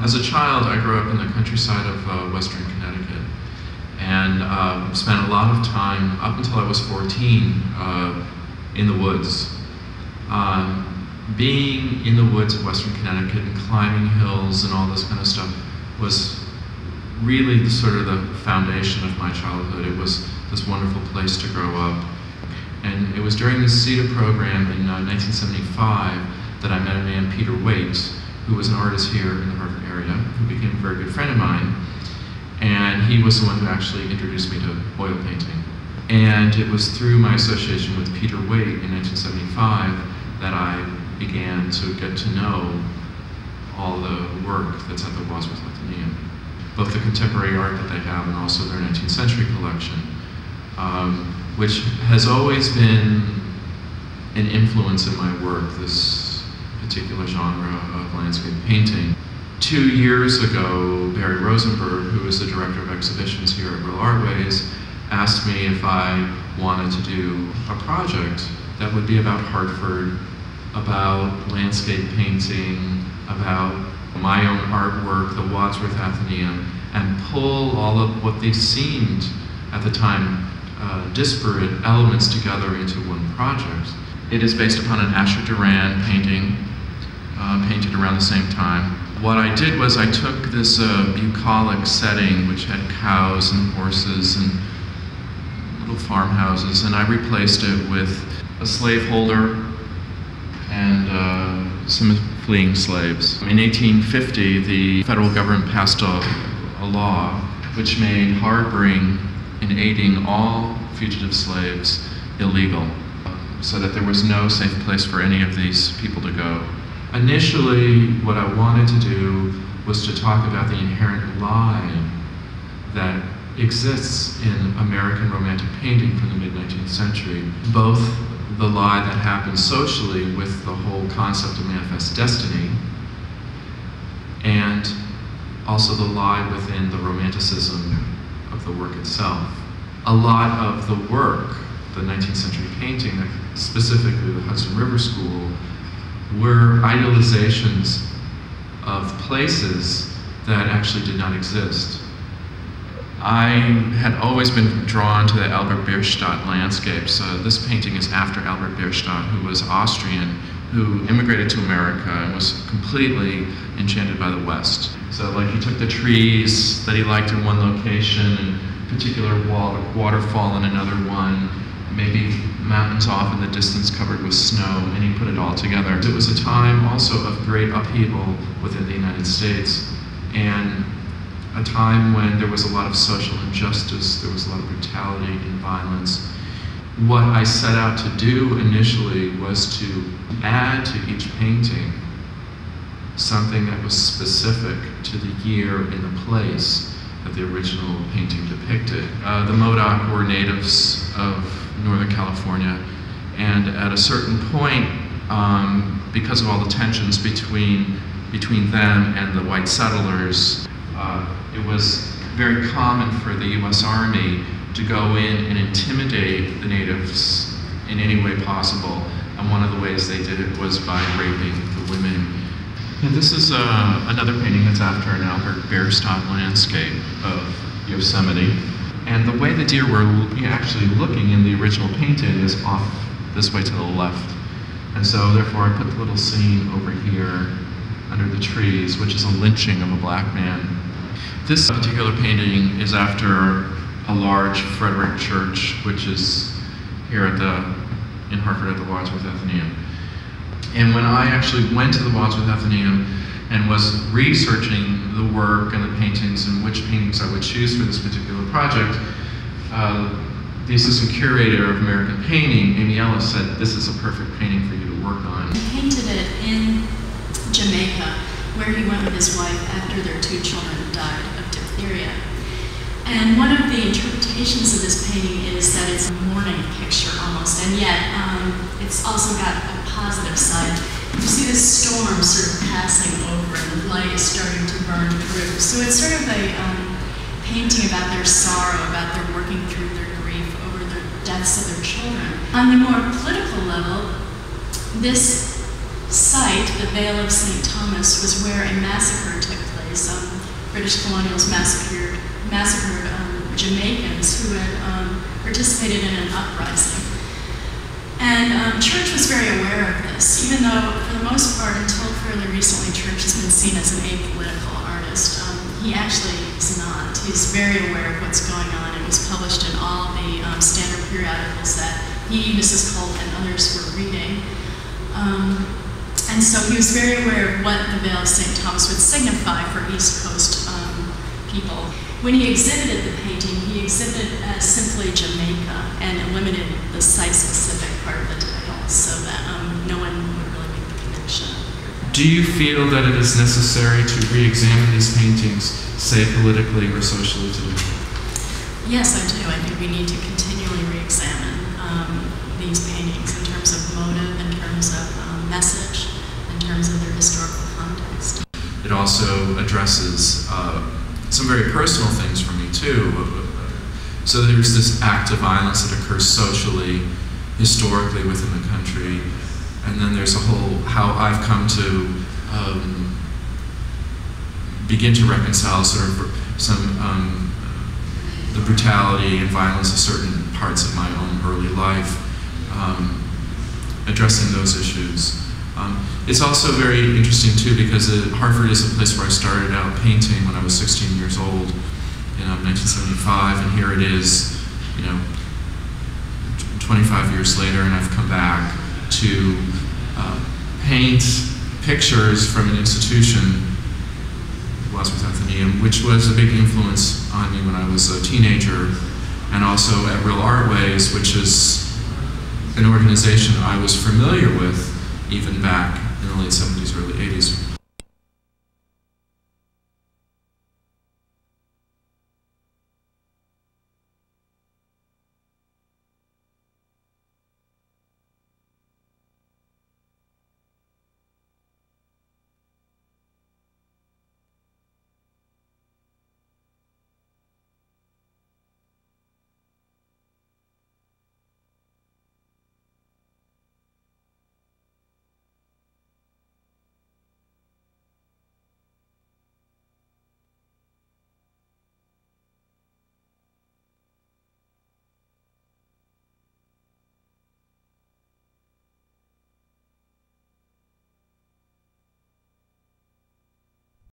As a child, I grew up in the countryside of western Connecticut, and spent a lot of time, up until I was 14, in the woods. Being in the woods of western Connecticut and climbing hills and all this kind of stuff was really the foundation of my childhood. It was this wonderful place to grow up. And it was during the CETA program in 1975 that I met a man, Peter Edlund, who was an artist here in the Hartford area, who became a very good friend of mine. And he was the one who actually introduced me to oil painting. And it was through my association with Peter Edlund in 1975 that I began to get to know all the work that's at the Wadsworth Atheneum, both the contemporary art that they have and also their 19th century collection, which has always been an influence in my work, this particular genre of landscape painting. 2 years ago, Barry Rosenberg, who is the director of exhibitions here at Real Artways, asked me if I wanted to do a project that would be about Hartford, about landscape painting, about my own artwork, the Wadsworth Atheneum, and pull all of what they seemed at the time disparate elements together into one project. It is based upon an Asher Duran painting, painted around the same time. What I did was I took this bucolic setting, which had cows and horses and little farmhouses, and I replaced it with a slaveholder and some fleeing slaves. In 1850, the federal government passed a law which made harboring and aiding all fugitive slaves illegal, so that there was no safe place for any of these people to go. Initially, what I wanted to do was to talk about the inherent lie that exists in American romantic painting from the mid-19th century, both the lie that happens socially with the whole concept of manifest destiny, and also the lie within the romanticism of the work itself. A lot of the work, the 19th century painting, specifically the Hudson River School, were idealizations of places that actually did not exist. I had always been drawn to the Albert Bierstadt landscapes. This painting is after Albert Bierstadt, who was Austrian, who immigrated to America and was completely enchanted by the West. So like he took the trees that he liked in one location, and particular waterfall in another one, maybe mountains off in the distance covered with snow, and he put it all together. It was a time also of great upheaval within the United States, and a time when there was a lot of social injustice, there was a lot of brutality and violence. What I set out to do initially was to add to each painting something that was specific to the year and the place that the original painting depicted. The Modoc were natives of Northern California, and at a certain point, because of all the tensions between them and the white settlers, it was very common for the U.S. Army to go in and intimidate the natives in any way possible, and one of the ways they did it was by raping the women. And this is another painting that's after an Albert Bierstadt landscape of Yosemite. And the way the deer were actually looking in the original painting is off this way to the left. And so therefore I put the little scene over here under the trees, which is a lynching of a black man. This particular painting is after a large Frederick church, which is here in Hartford at the Wadsworth Atheneum. And when I actually went to the Wadsworth Atheneum and was researching the work and the paintings and which paintings I would choose for this particular project, the assistant curator of American painting, Amy Ellis, said, "This is a perfect painting for you to work on." He painted it in Jamaica, where he went with his wife after their 2 children died of diphtheria. And one of the interpretations of this painting is that it's a mourning picture almost, and yet it's also got a positive side. You see this storm sort of passing over, and the light is starting to burn through. So it's sort of a painting about their sorrow, about their working through their grief over the deaths of their children. On the more political level, this site, the Vale of St. Thomas, was where a massacre took place these British colonials massacred Jamaicans who had participated in an uprising. And Church was very aware of this, even though, for the most part, until fairly recently, Church has been seen as an apolitical artist. He actually is not. He's very aware of what's going on. It was published in all the standard periodicals that he, Mrs. Colt, and others were reading. And so he was very aware of what the Veil of St. Thomas would signify for East Coast people. When he exhibited the painting, he exhibited as simply Jamaica and eliminated the site-specific part of the title so that no one would really make the connection. Do you feel that it is necessary to re-examine these paintings, say politically or socially today? Yes, I do. I think we need to continually re-examine these paintings in terms of motive, in terms of message, in terms of their historical context. It also addresses some very personal things for me too. So there's this act of violence that occurs socially, historically within the country, and then there's a whole, how I've come to begin to reconcile sort of some, the brutality and violence of certain parts of my own early life, addressing those issues. It's also very interesting too because Hartford is a place where I started out painting when I was 16 years old in 1975, and here it is, 25 years later, and I've come back to paint pictures from an institution, Wadsworth Athenaeum, which was a big influence on me when I was a teenager, and also at Real Artways, which is an organization I was familiar